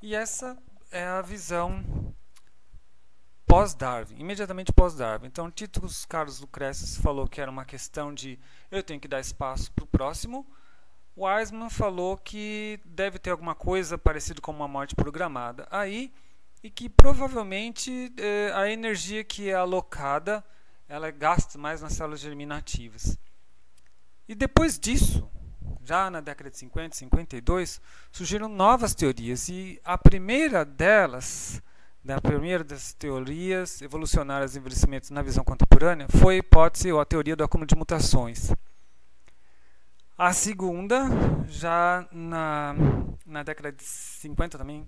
E essa é a visão pós-Darwin, imediatamente pós-Darwin. Então, Tito Carlos Lucrecius falou que era uma questão de eu tenho que dar espaço para o próximo. Weismann falou que deve ter alguma coisa parecida com uma morte programada aí e que provavelmente a energia que é alocada ela é gasta mais nas células germinativas. E depois disso, já na década de 50, 52, surgiram novas teorias e a primeira delas, a primeira das teorias evolucionárias de envelhecimento na visão contemporânea foi a hipótese ou a teoria do acúmulo de mutações. A segunda, já na década de 50 também,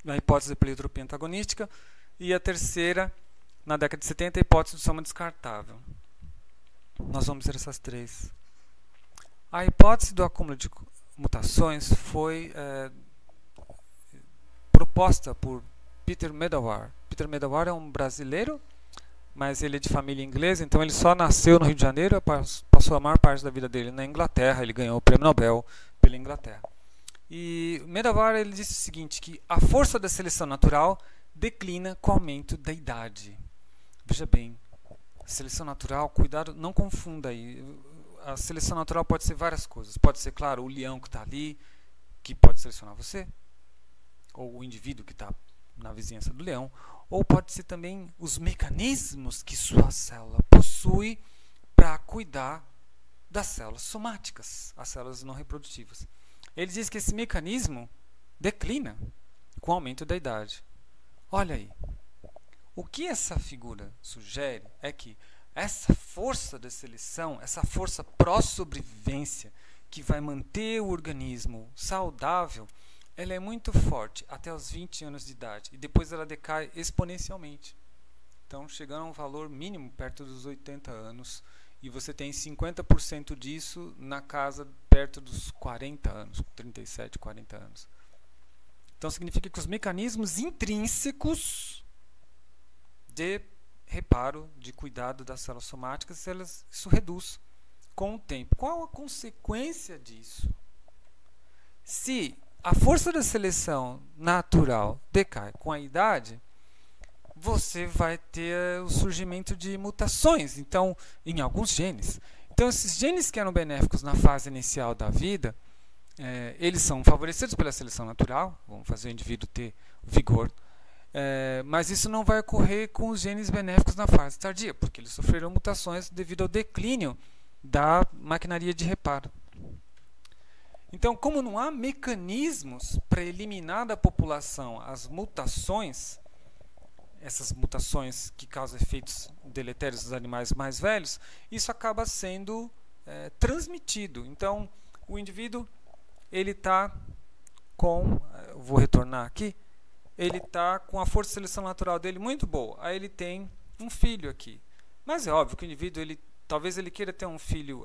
a hipótese da pleiotropia antagonística, e a terceira, na década de 70, a hipótese de soma descartável. Nós vamos ver essas três. A hipótese do acúmulo de mutações foi proposta por Peter Medawar. Peter Medawar é um brasileiro, mas ele é de família inglesa, então ele só nasceu no Rio de Janeiro, passou a maior parte da vida dele na Inglaterra, ele ganhou o Prêmio Nobel pela Inglaterra. E Medawar ele disse o seguinte, que a força da seleção natural declina com o aumento da idade. Veja bem, seleção natural, cuidado, não confunda aí. A seleção natural pode ser várias coisas. Pode ser, claro, o leão que está ali, que pode selecionar você, ou o indivíduo que está na vizinhança do leão, ou pode ser também os mecanismos que sua célula possui para cuidar das células somáticas, as células não reprodutivas. Ele diz que esse mecanismo declina com o aumento da idade. Olha aí. O que essa figura sugere é que essa força da seleção, essa força pró-sobrevivência que vai manter o organismo saudável, ela é muito forte até os 20 anos de idade e depois ela decai exponencialmente. Então, chegando a um valor mínimo perto dos 80 anos e você tem 50% disso na casa perto dos 40 anos, 37, 40 anos. Então, significa que os mecanismos intrínsecos de reparo, de cuidado das células somáticas, isso reduz com o tempo. Qual a consequência disso? Se a força da seleção natural decai com a idade, você vai ter o surgimento de mutações, então, em alguns genes. Então, esses genes que eram benéficos na fase inicial da vida, eles são favorecidos pela seleção natural, vão fazer o indivíduo ter vigor, mas isso não vai ocorrer com os genes benéficos na fase tardia, porque eles sofreram mutações devido ao declínio da maquinaria de reparo. Então, como não há mecanismos para eliminar da população as mutações, essas mutações que causam efeitos deletérios nos animais mais velhos, isso acaba sendo transmitido. Então, o indivíduo ele está com, vou retornar aqui, ele está com a força de seleção natural dele muito boa. Aí ele tem um filho aqui. Mas é óbvio que o indivíduo, talvez ele queira ter um filho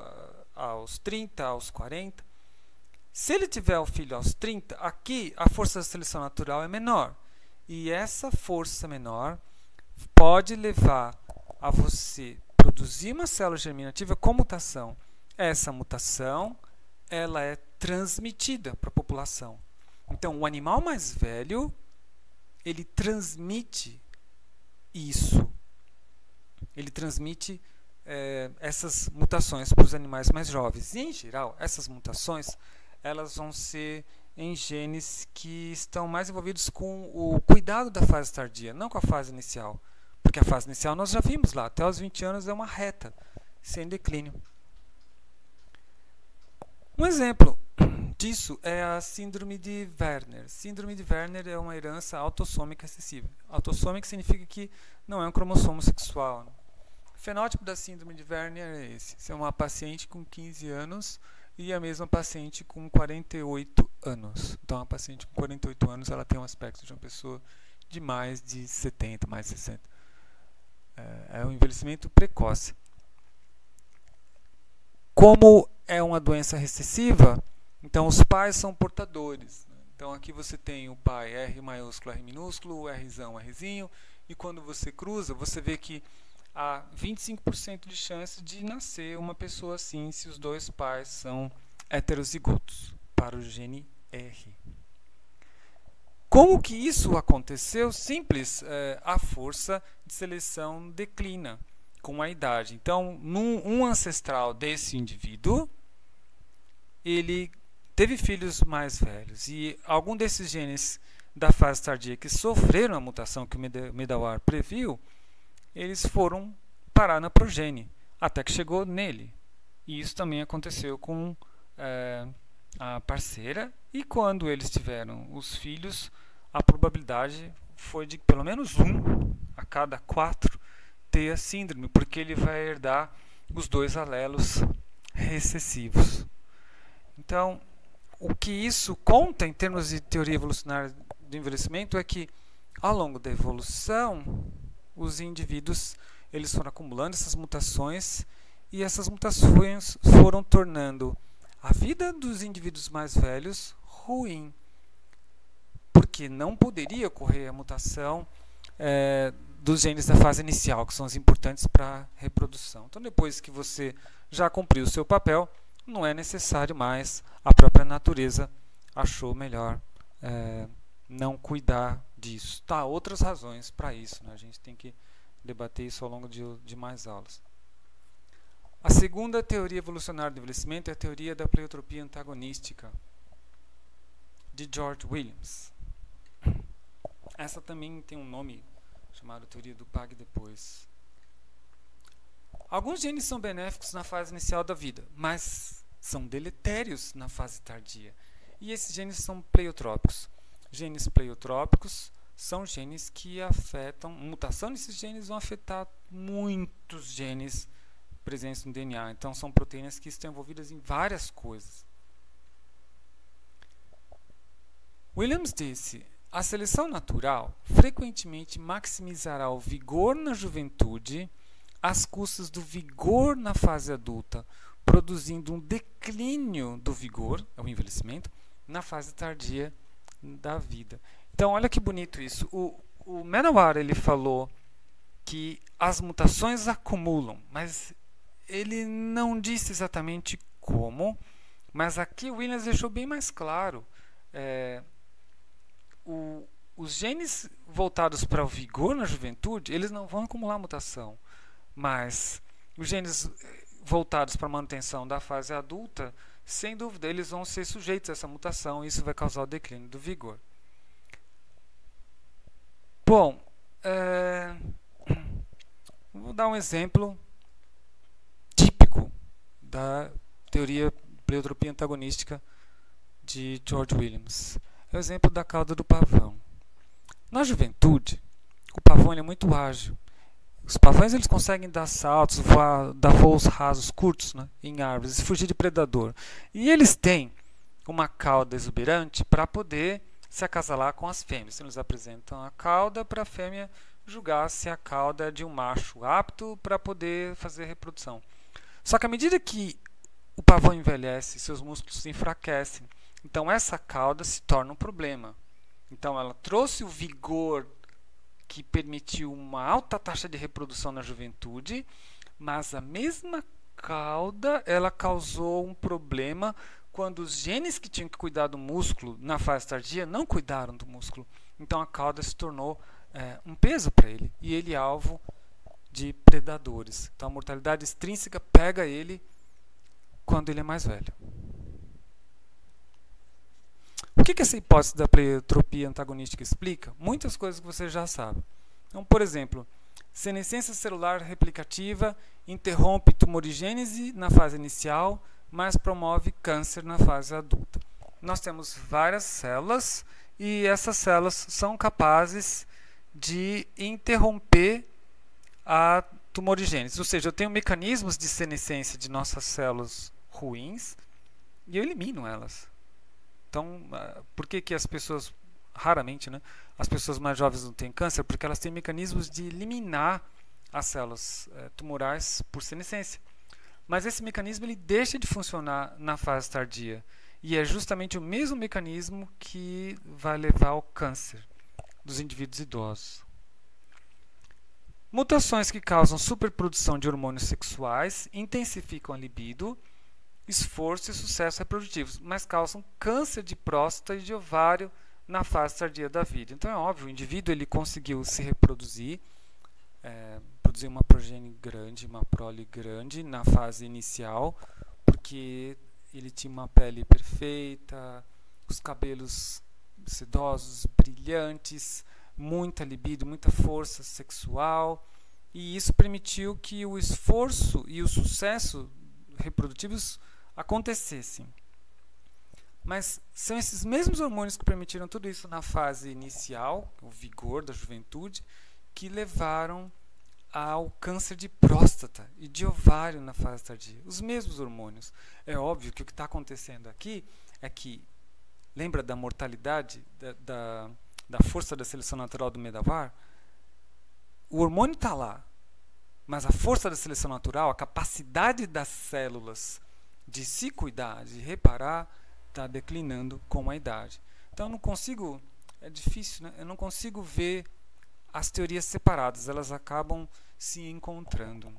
aos 30, aos 40. Se ele tiver o filho aos 30, aqui a força da seleção natural é menor. E essa força menor pode levar a você produzir uma célula germinativa com mutação. Essa mutação ela é transmitida para a população. Então, o animal mais velho ele transmite isso. Ele transmite essas mutações para os animais mais jovens. E, em geral, essas mutações elas vão ser em genes que estão mais envolvidos com o cuidado da fase tardia, não com a fase inicial. Porque a fase inicial nós já vimos lá, até os 20 anos é uma reta, sem declínio. Um exemplo disso é a síndrome de Werner. Síndrome de Werner é uma herança autossômica excessiva. Autossômica significa que não é um cromossomo sexual. O fenótipo da síndrome de Werner é esse. Se é uma paciente com 15 anos e a mesma paciente com 48 anos. Então, a paciente com 48 anos ela tem um aspecto de uma pessoa de mais de 70, mais de 60. É um envelhecimento precoce. Como é uma doença recessiva, então os pais são portadores. Então, aqui você tem o pai R maiúsculo, R minúsculo, o Rzão, Rzinho, e quando você cruza, você vê que há 25% de chance de nascer uma pessoa assim se os dois pais são heterozigotos para o gene R. como que isso aconteceu? Simples, a força de seleção declina com a idade. Então, um ancestral desse indivíduo, ele teve filhos mais velhos e algum desses genes da fase tardia que sofreram a mutação que o Medawar previu, eles foram parar na progênie, até que chegou nele. E isso também aconteceu com a parceira, e quando eles tiveram os filhos, a probabilidade foi de pelo menos 1 a cada 4 ter a síndrome, porque ele vai herdar os 2 alelos recessivos. Então, o que isso conta em termos de teoria evolucionária do envelhecimento é que, ao longo da evolução, os indivíduos eles foram acumulando essas mutações, e essas mutações foram tornando a vida dos indivíduos mais velhos ruim, porque não poderia ocorrer a mutação dos genes da fase inicial, que são os importantes para a reprodução. Então, depois que você já cumpriu o seu papel, não é necessário mais, a própria natureza achou melhor não cuidar disso. Tá, outras razões para isso, né? A gente tem que debater isso ao longo de mais aulas. A segunda teoria evolucionária do envelhecimento é a teoria da pleiotropia antagonística, de George Williams. Essa também tem um nome chamado teoria do pague depois. Alguns genes são benéficos na fase inicial da vida, mas são deletérios na fase tardia. E esses genes são pleiotrópicos. Genes pleiotrópicos são genes que afetam, mutação desses genes vão afetar muitos genes presentes no DNA. Então, são proteínas que estão envolvidas em várias coisas. Williams disse: a seleção natural frequentemente maximizará o vigor na juventude às custas do vigor na fase adulta, produzindo um declínio do vigor, o envelhecimento, na fase tardia da vida. Então, olha que bonito isso. O Medawar, ele falou que as mutações acumulam, mas ele não disse exatamente como, mas aqui o Williams deixou bem mais claro. Os genes voltados para o vigor na juventude, eles não vão acumular mutação, mas os genes voltados para a manutenção da fase adulta, sem dúvida, eles vão ser sujeitos a essa mutação, e isso vai causar o declínio do vigor. Bom, vou dar um exemplo típico da teoria pleiotropia antagonística de George Williams. É o exemplo da cauda do pavão. Na juventude, o pavão é muito ágil. Os pavões eles conseguem dar saltos, dar voos rasos curtos, né, em árvores e fugir de predador. E eles têm uma cauda exuberante para poder se acasalar com as fêmeas. Eles apresentam a cauda para a fêmea julgar se a cauda é de um macho apto para poder fazer reprodução. Só que à medida que o pavão envelhece, seus músculos se enfraquecem. Então essa cauda se torna um problema. Então ela trouxe o vigor que permitiu uma alta taxa de reprodução na juventude, mas a mesma cauda ela causou um problema quando os genes que tinham que cuidar do músculo na fase tardia não cuidaram do músculo. Então a cauda se tornou um peso para ele, e ele é alvo de predadores. Então a mortalidade extrínseca pega ele quando ele é mais velho. O que essa hipótese da pleiotropia antagonística explica? Muitas coisas que você já sabe. Então, por exemplo, senescência celular replicativa interrompe tumorigênese na fase inicial, mas promove câncer na fase adulta. Nós temos várias células e essas células são capazes de interromper a tumorigênese. Ou seja, eu tenho mecanismos de senescência de nossas células ruins e eu elimino elas. Então, por que as pessoas, raramente, né, as pessoas mais jovens não têm câncer? Porque elas têm mecanismos de eliminar as células tumorais por senescência. Mas esse mecanismo ele deixa de funcionar na fase tardia. E é justamente o mesmo mecanismo que vai levar ao câncer dos indivíduos idosos. Mutações que causam superprodução de hormônios sexuais intensificam a libido, esforço e sucesso reprodutivos, mas causam câncer de próstata e de ovário na fase tardia da vida. Então é óbvio, o indivíduo ele conseguiu se reproduzir, produzir uma progenie grande, uma prole grande na fase inicial, porque ele tinha uma pele perfeita, os cabelos sedosos, brilhantes, muita libido, muita força sexual, e isso permitiu que o esforço e o sucesso reprodutivos acontecessem. Mas são esses mesmos hormônios que permitiram tudo isso na fase inicial, o vigor da juventude, que levaram ao câncer de próstata e de ovário na fase tardia. Os mesmos hormônios. É óbvio que o que está acontecendo aqui é que, lembra da mortalidade, da força da seleção natural do Medawar? O hormônio está lá, mas a força da seleção natural, a capacidade das células de se cuidar, de reparar, está declinando com a idade. Então eu não consigo, é difícil, né? Eu não consigo ver as teorias separadas, elas acabam se encontrando.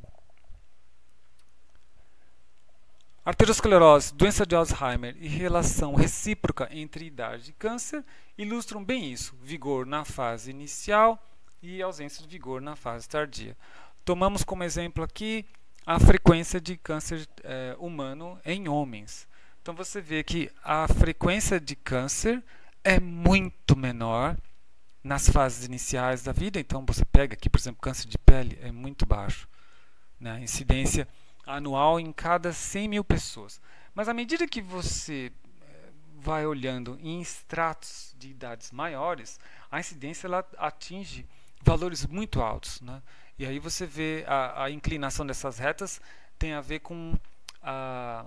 Arteriosclerose, doença de Alzheimer e relação recíproca entre idade e câncer ilustram bem isso, vigor na fase inicial e ausência de vigor na fase tardia. Tomamos como exemplo aqui a frequência de câncer humano em homens. Então você vê que a frequência de câncer é muito menor nas fases iniciais da vida. Então você pega aqui, por exemplo, câncer de pele é muito baixo, né? Incidência anual em cada 100 mil pessoas. Mas à medida que você vai olhando em estratos de idades maiores, a incidência ela atinge valores muito altos, né? E aí você vê a inclinação dessas retas tem a ver com a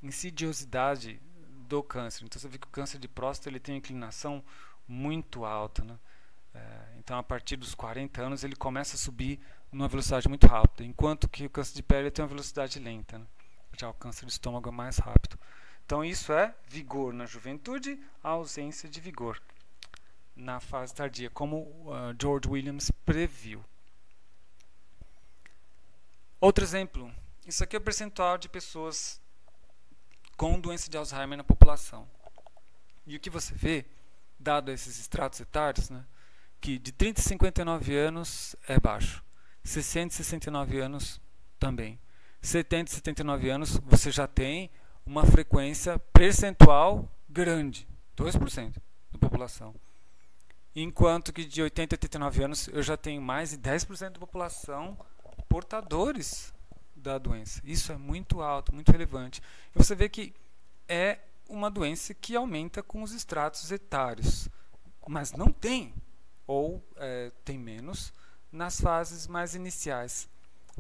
insidiosidade do câncer. Então você vê que o câncer de próstata ele tem uma inclinação muito alta, né? Então a partir dos 40 anos ele começa a subir numa velocidade muito rápida, enquanto que o câncer de pele tem uma velocidade lenta, né? Já o câncer de estômago é mais rápido. Então isso é vigor na juventude, a ausência de vigor na fase tardia, como George Williams previu. Outro exemplo, isso aqui é o percentual de pessoas com doença de Alzheimer na população. E o que você vê, dado esses estratos etários, né, que de 30 a 59 anos é baixo, 60 a 69 anos também, 70 a 79 anos você já tem uma frequência percentual grande, 2% da população. Enquanto que de 80 a 89 anos eu já tenho mais de 10% da população portadores da doença. Isso é muito alto, muito relevante. E você vê que é uma doença que aumenta com os estratos etários, mas não tem, ou tem menos, nas fases mais iniciais.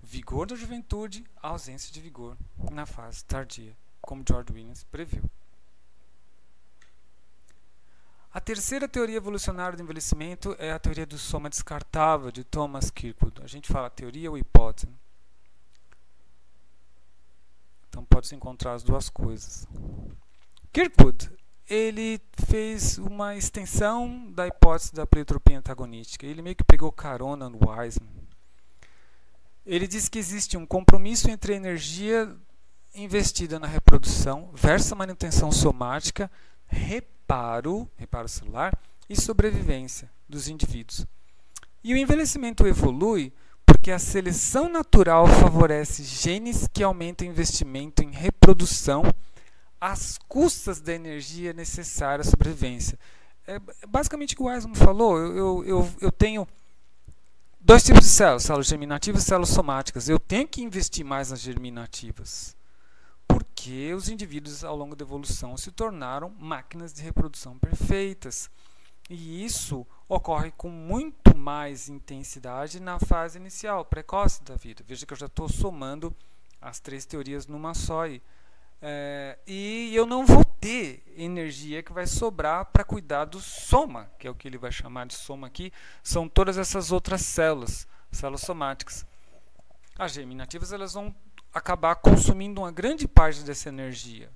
Vigor da juventude, ausência de vigor na fase tardia, como George Williams previu. A terceira teoria evolucionária do envelhecimento é a teoria do soma descartável de Thomas Kirkwood. A gente fala teoria ou hipótese. Então pode-se encontrar as duas coisas. Kirkwood, ele fez uma extensão da hipótese da pleiotropia antagonística. Ele meio que pegou carona no Wiseman. Ele diz que existe um compromisso entre a energia investida na reprodução versus a manutenção somática, reparo celular e sobrevivência dos indivíduos. E o envelhecimento evolui porque a seleção natural favorece genes que aumentam o investimento em reprodução às custas da energia necessária à sobrevivência. É basicamente o que o Wiseman falou. Eu tenho dois tipos de células germinativas e células somáticas. Eu tenho que investir mais nas germinativas, porque os indivíduos ao longo da evolução se tornaram máquinas de reprodução perfeitas. E isso ocorre com muito mais intensidade na fase inicial, precoce da vida. Veja que eu já estou somando as três teorias numa só. E eu não vou ter energia que vai sobrar para cuidar do soma, que é o que ele vai chamar de soma aqui. São todas essas outras células somáticas. As germinativas elas vão acabar consumindo uma grande parte dessa energia.